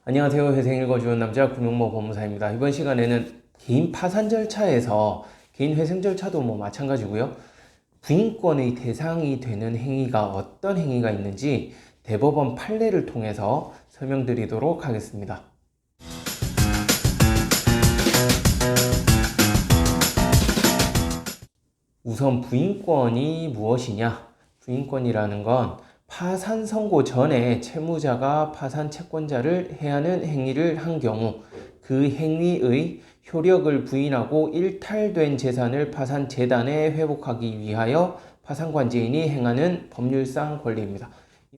안녕하세요. 회생 읽어주는 남자 금용모 법무사입니다. 이번 시간에는 개인 파산 절차에서 개인 회생 절차도 마찬가지고요. 부인권의 대상이 되는 행위가 어떤 행위가 있는지 대법원 판례를 통해서 설명드리도록 하겠습니다. 우선 부인권이 무엇이냐? 부인권이라는 건 파산 선고 전에 채무자가 파산 채권자를 해하는 행위를 한 경우 그 행위의 효력을 부인하고 일탈된 재산을 파산 재단에 회복하기 위하여 파산관제인이 행하는 법률상 권리입니다.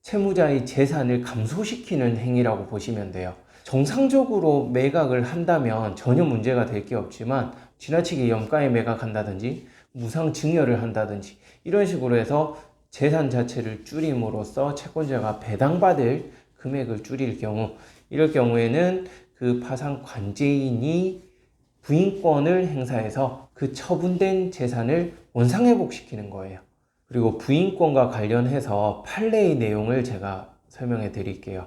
채무자의 재산을 감소시키는 행위라고 보시면 돼요. 정상적으로 매각을 한다면 전혀 문제가 될 게 없지만 지나치게 염가에 매각한다든지 무상 증여를 한다든지 이런 식으로 해서 재산 자체를 줄임으로써 채권자가 배당받을 금액을 줄일 경우, 이럴 경우에는 그 파산 관제인이 부인권을 행사해서 그 처분된 재산을 원상회복시키는 거예요. 그리고 부인권과 관련해서 판례의 내용을 제가 설명해 드릴게요.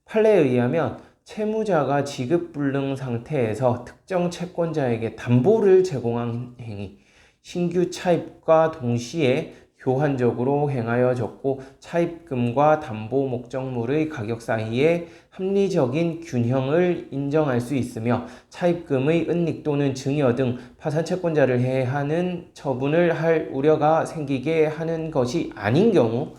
판례에 의하면 채무자가 지급불능 상태에서 특정 채권자에게 담보를 제공한 행위, 신규 차입과 동시에 교환적으로 행하여졌고 차입금과 담보 목적물의 가격 사이에 합리적인 균형을 인정할 수 있으며 차입금의 은닉 또는 증여 등 파산 채권자를 해하는 처분을 할 우려가 생기게 하는 것이 아닌 경우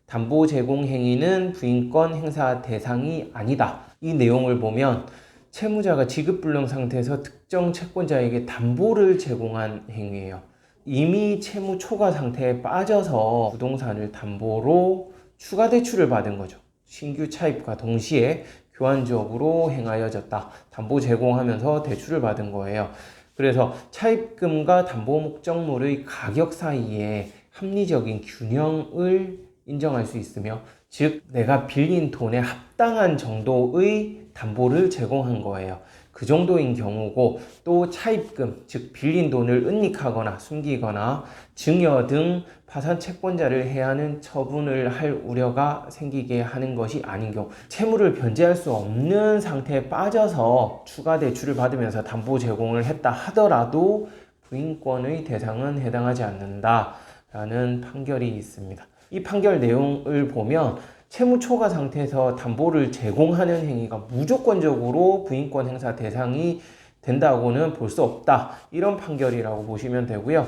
담보 제공 행위는 부인권 행사 대상이 아니다. 이 내용을 보면 채무자가 지급불능 상태에서 특정 채권자에게 담보를 제공한 행위예요. 이미 채무 초과 상태에 빠져서 부동산을 담보로 추가 대출을 받은 거죠. 신규 차입과 동시에 교환적으로 행하여졌다. 담보 제공하면서 대출을 받은 거예요. 그래서 차입금과 담보 목적물의 가격 사이에 합리적인 균형을 인정할 수 있으며, 즉 내가 빌린 돈에 합당한 정도의 담보를 제공한 거예요. 그 정도인 경우고, 또 차입금, 즉 빌린 돈을 은닉하거나 숨기거나 증여 등 파산 채권자를 해하는 처분을 할 우려가 생기게 하는 것이 아닌 경우, 채무를 변제할 수 없는 상태에 빠져서 추가 대출을 받으면서 담보 제공을 했다 하더라도 부인권의 대상은 해당하지 않는다라는 판결이 있습니다. 이 판결 내용을 보면 채무 초과 상태에서 담보를 제공하는 행위가 무조건적으로 부인권 행사 대상이 된다고는 볼 수 없다. 이런 판결이라고 보시면 되고요.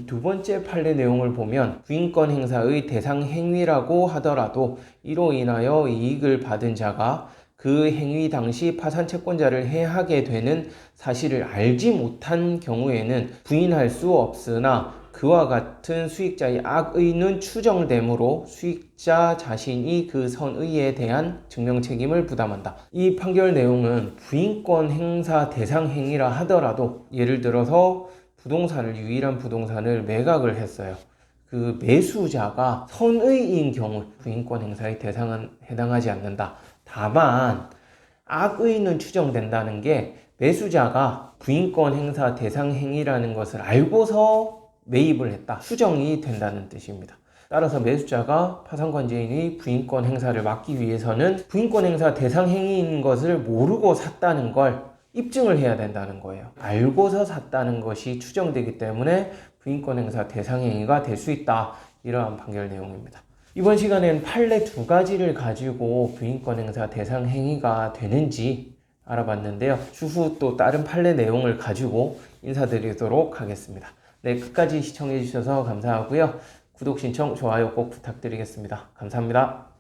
두 번째 판례 내용을 보면 부인권 행사의 대상 행위라고 하더라도 이로 인하여 이익을 받은 자가 그 행위 당시 파산 채권자를 해하게 되는 사실을 알지 못한 경우에는 부인할 수 없으나 그와 같은 수익자의 악의는 추정되므로 수익자 자신이 그 선의에 대한 증명 책임을 부담한다. 이 판결 내용은 부인권 행사 대상 행위라 하더라도 예를 들어서 유일한 부동산을 매각을 했어요. 그 매수자가 선의인 경우 부인권 행사의 대상은 해당하지 않는다. 다만 악의는 추정된다는 게 매수자가 부인권 행사 대상 행위라는 것을 알고서 매입을 했다, 추정이 된다는 뜻입니다. 따라서 매수자가 파산관제인의 부인권 행사를 막기 위해서는 부인권 행사 대상 행위인 것을 모르고 샀다는 걸 입증을 해야 된다는 거예요. 알고서 샀다는 것이 추정되기 때문에 부인권 행사 대상 행위가 될 수 있다. 이러한 판결 내용입니다. 이번 시간엔 판례 두 가지를 가지고 부인권 행사 대상 행위가 되는지 알아봤는데요. 추후 또 다른 판례 내용을 가지고 인사드리도록 하겠습니다. 네, 끝까지 시청해 주셔서 감사하고요. 구독, 신청, 좋아요 꼭 부탁드리겠습니다. 감사합니다.